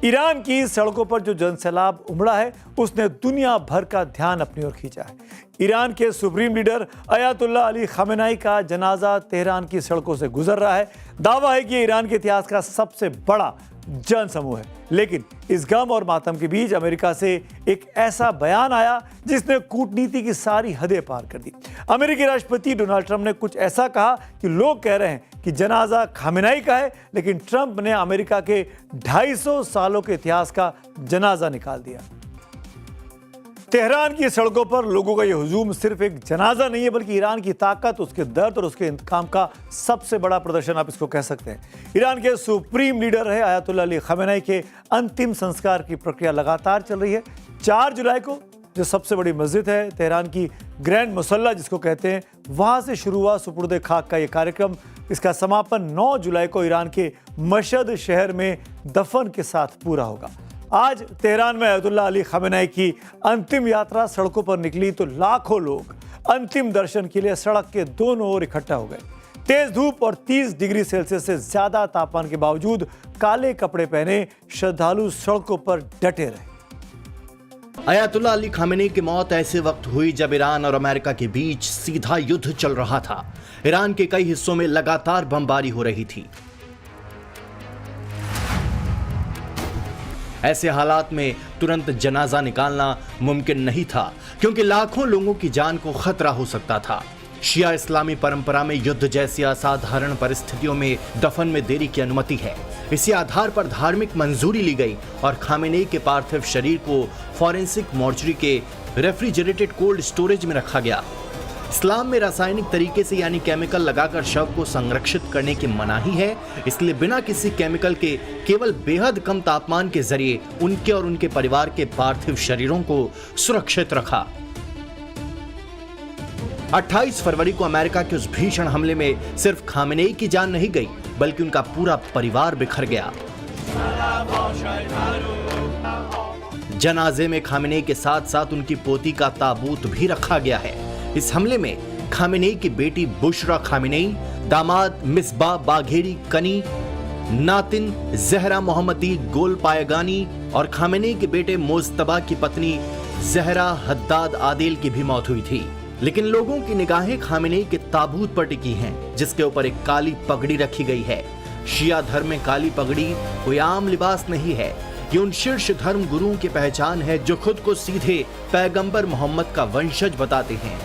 Iran की सड़कों पर जो जनसैलाब उमड़ा है उसने दुनिया भर का ध्यान अपनी ओर खींचा है। ईरान के supreme leader Ayatollah Ali Khamenei का जनाजा तेहरान की सड़कों से गुजर रहा है। दावा है कि ईरान के इतिहास का सबसे बड़ा जन समूह है, लेकिन इस गम और मातम के बीच अमेरिका से एक ऐसा बयान आया जिसने कूटनीति की सारी हदें पार कर दी। अमेरिकी राष्ट्रपति डोनाल्ड ट्रंप ने कुछ ऐसा कहा कि लोग कह रहे हैं कि जनाजा खामेनेई का है, लेकिन ट्रंप ने अमेरिका के 250 सालों के इतिहास का जनाजा निकाल दिया। तेहरान की सड़कों पर लोगों का यह हुजूम सिर्फ एक जनाजा नहीं है, बल्कि ईरान की ताकत, उसके दर्द और उसके इंतकाम का सबसे बड़ा प्रदर्शन आप इसको कह सकते हैं। ईरान के सुप्रीम लीडर रहे अयातुल्लाह अली खामेनेई के अंतिम संस्कार की प्रक्रिया लगातार चल रही है। 4 जुलाई को जो सबसे बड़ी मस्जिद है तेहरान की ग्रैंड मुसल्ला जिसको कहते हैं, वहां से शुरू हुआ सुपुर्द खाक का यह कार्यक्रम। इसका समापन 9 जुलाई को ईरान के मशहद शहर में दफन के साथ पूरा होगा। आज तेहरान में अयातुल्लाह अली खामेनेई की अंतिम यात्रा सड़कों पर निकली तो लाखों लोग अंतिम दर्शन के लिए सड़क के दोनों ओर इकट्ठा हो गए। तेज धूप और 30 डिग्री सेल्सियस से ज्यादा तापमान के बावजूद काले कपड़े पहने श्रद्धालु सड़कों पर डटे रहे। अयातुल्लाह अली खामेनेई की मौत ऐसे वक्त हुई जब ईरान और अमेरिका के बीच सीधा युद्ध चल रहा था। ईरान के कई हिस्सों में लगातार बमबारी हो रही थी। ऐसे हालात में तुरंत जनाजा निकालना मुमकिन नहीं था, क्योंकि लाखों लोगों की जान को खतरा हो सकता था। शिया इस्लामी परंपरा में युद्ध जैसी असाधारण परिस्थितियों में दफन में देरी की अनुमति है। इसी आधार पर धार्मिक मंजूरी ली गई और खामेनेई के पार्थिव शरीर को फॉरेंसिक मॉर्चरी के रेफ्रिजरेटेड कोल्ड स्टोरेज में रखा गया। इस्लाम में रासायनिक तरीके से यानी केमिकल लगाकर शव को संरक्षित करने की मनाही है, इसलिए बिना किसी केमिकल के केवल बेहद कम तापमान के जरिए उनके और उनके परिवार के पार्थिव शरीरों को सुरक्षित रखा। 28 फरवरी को अमेरिका के उस भीषण हमले में सिर्फ खामेनेई की जान नहीं गई, बल्कि उनका पूरा परिवार बिखर गया। जनाजे में खामेनेई के साथ साथ उनकी पोती का ताबूत भी रखा गया है। इस हमले में खामेनेई की बेटी बुशरा खामेनेई, दामाद मिसबाह बाघेरी कनी, नातिन जहरा मोहम्मदी गोलपायगानी और खामेनेई के बेटे मोजतबा की पत्नी जहरा हद्दाद आदिल की भी मौत हुई थी। लेकिन लोगों की निगाहें खामेनेई के ताबूत पर टिकी हैं, जिसके ऊपर एक काली पगड़ी रखी गई है। शिया धर्म में काली पगड़ी कोई आम लिबास नहीं है, ये उन शीर्ष धर्म गुरुओं की पहचान है जो खुद को सीधे पैगंबर मोहम्मद का वंशज बताते हैं।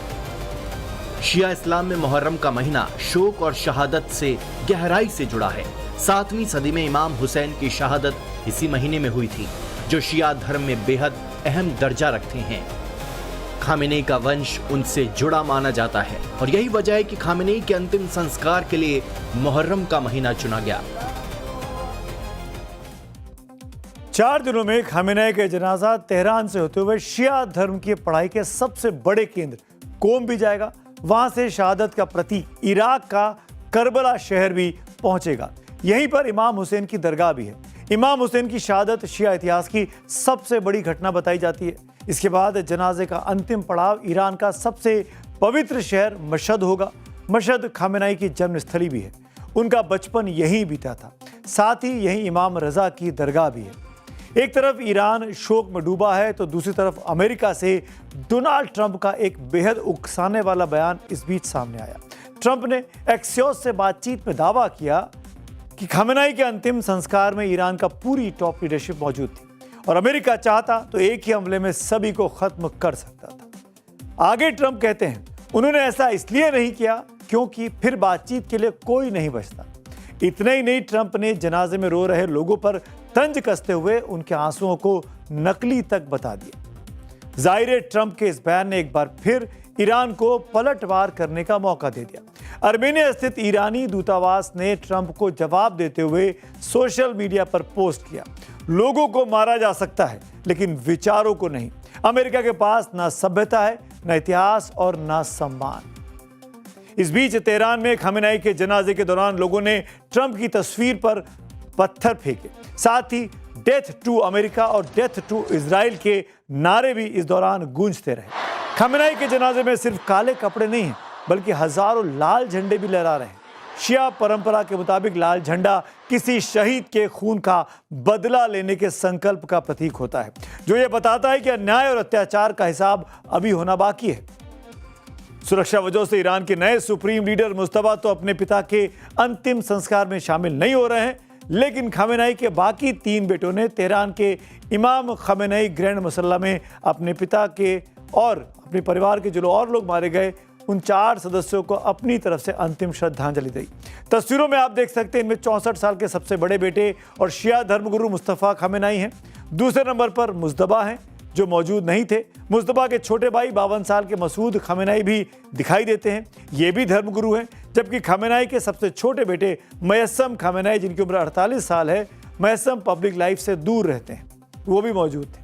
शिया इस्लाम में मुहर्रम का महीना शोक और शहादत से गहराई से जुड़ा है। 7वीं सदी में इमाम हुसैन की शहादत इसी महीने में हुई थी, जो शिया धर्म में बेहद अहम दर्जा रखते हैं। खामेनेई का वंश उनसे जुड़ा माना जाता है और यही वजह है कि खामेनेई के अंतिम संस्कार के लिए मुहर्रम का महीना चुना गया। 4 दिनों में खामेनेई का जनाजा तेहरान से होते हुए शिया धर्म की पढ़ाई के सबसे बड़े केंद्र कोम भी जाएगा। वहां से शहादत का प्रतीक इराक का करबला शहर भी पहुंचेगा। यहीं पर इमाम हुसैन की दरगाह भी है। इमाम हुसैन की शहादत शिया इतिहास की सबसे बड़ी घटना बताई जाती है। इसके बाद जनाजे का अंतिम पड़ाव ईरान का सबसे पवित्र शहर मशहद होगा। मशहद खामेनेई की जन्मस्थली भी है। उनका बचपन यहीं बीता था। साथ ही यहीं इमाम रजा की दरगाह भी है। एक तरफ ईरान शोक में डूबा है तो दूसरी तरफ अमेरिका से डोनाल्ड ट्रंप का एक बेहद उकसाने वाला बयान इस बीच सामने आया। ट्रंप ने एक्सियोस से बातचीत में दावा किया कि खामेनेई के अंतिम संस्कार में ईरान का पूरी टॉप लीडरशिप मौजूद थी और अमेरिका चाहता तो एक ही हमले में सभी को खत्म कर सकता था। आगे ट्रंप कहते हैं, उन्होंने ऐसा इसलिए नहीं किया क्योंकि फिर बातचीत के लिए कोई नहीं बचता। इतना ही नहीं, ट्रंप ने जनाजे में रो रहे लोगों पर तंज कसते हुए उनके आंसुओं को नकली तक बता दिया। जाहिर है, ट्रंप के इस बयान ने एक बार फिर ईरान को पलटवार करने का मौका दे दिया। अर्मेनिया स्थित ईरानी दूतावास ने ट्रंप को जवाब देते हुए सोशल मीडिया पर पोस्ट किया, लोगों को मारा जा सकता है लेकिन विचारों को नहीं। अमेरिका के पास ना सभ्यता है, ना इतिहास और ना सम्मान। इस बीच तेहरान में खामेनेई के जनाजे के दौरान लोगों ने ट्रंप की तस्वीर पर पत्थर फेंके। साथ ही डेथ टू अमेरिका और डेथ टू इजराइल के नारे भी इस दौरान गूंजते रहे। खामेनेई के जनाजे में सिर्फ काले कपड़े नहीं हैं, बल्कि हजारों लाल झंडे भी लहरा रहे हैं। शिया परंपरा के मुताबिक लाल झंडा किसी शहीद के खून का बदला लेने के संकल्प का प्रतीक होता है, जो यह बताता है कि अन्याय और अत्याचार का हिसाब अभी होना बाकी है। सुरक्षा वजहों से ईरान के नए सुप्रीम लीडर मुस्तफा तो अपने पिता के अंतिम संस्कार में शामिल नहीं हो रहे हैं, लेकिन खामेनेई के बाकी 3 बेटों ने तेहरान के इमाम खामेनेई ग्रैंड मसल्ला में अपने पिता के और अपने परिवार के जो और लोग मारे गए उन 4 सदस्यों को अपनी तरफ से अंतिम श्रद्धांजलि दी। तस्वीरों में आप देख सकते हैं, इनमें 64 साल के सबसे बड़े बेटे और शिया धर्मगुरु मुस्तफा खामेनेई हैं। दूसरे नंबर पर मुज्तबा हैं, जो मौजूद नहीं थे। मुज्तबा के छोटे भाई 52 साल के मसूद खामेनेई भी दिखाई देते हैं, ये भी धर्मगुरु हैं। जबकि खामेनेई के सबसे छोटे बेटे मयस्सम खामेनेई, जिनकी उम्र 48 साल है, मयस्सम पब्लिक लाइफ से दूर रहते हैं, वो भी मौजूद थे।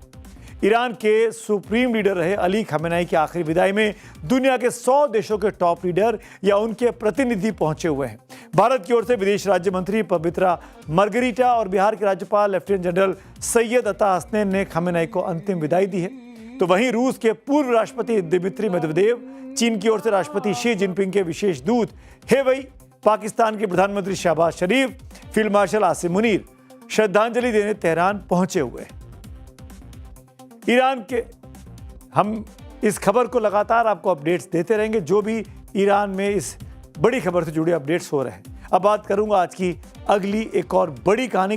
ईरान के सुप्रीम लीडर रहे अली खामेनेई की आखिरी विदाई में दुनिया के 100 देशों के टॉप लीडर या उनके प्रतिनिधि पहुंचे हुए हैं। भारत की ओर से विदेश राज्य मंत्री पवित्रा मार्गरीटा और बिहार के राज्यपाल लेफ्टिनेंट जनरल सैयद अता हसनैन ने खामेनेई को अंतिम विदाई दी है। तो वहीं रूस के पूर्व राष्ट्रपति दिमित्री मेदवेदेव, चीन की ओर से राष्ट्रपति शी जिनपिंग के विशेष दूत हेवई, पाकिस्तान के प्रधानमंत्री शहबाज शरीफ, फील्ड मार्शल आसिम मुनीर श्रद्धांजलि देने तेहरान पहुंचे हुए हैं। ईरान के हम इस खबर को लगातार आपको अपडेट्स देते रहेंगे, जो भी ईरान में इस बड़ी खबर से जुड़े अपडेट्स हो रहे हैं। अब बात करूंगा आज की अगली एक और बड़ी कहानी की,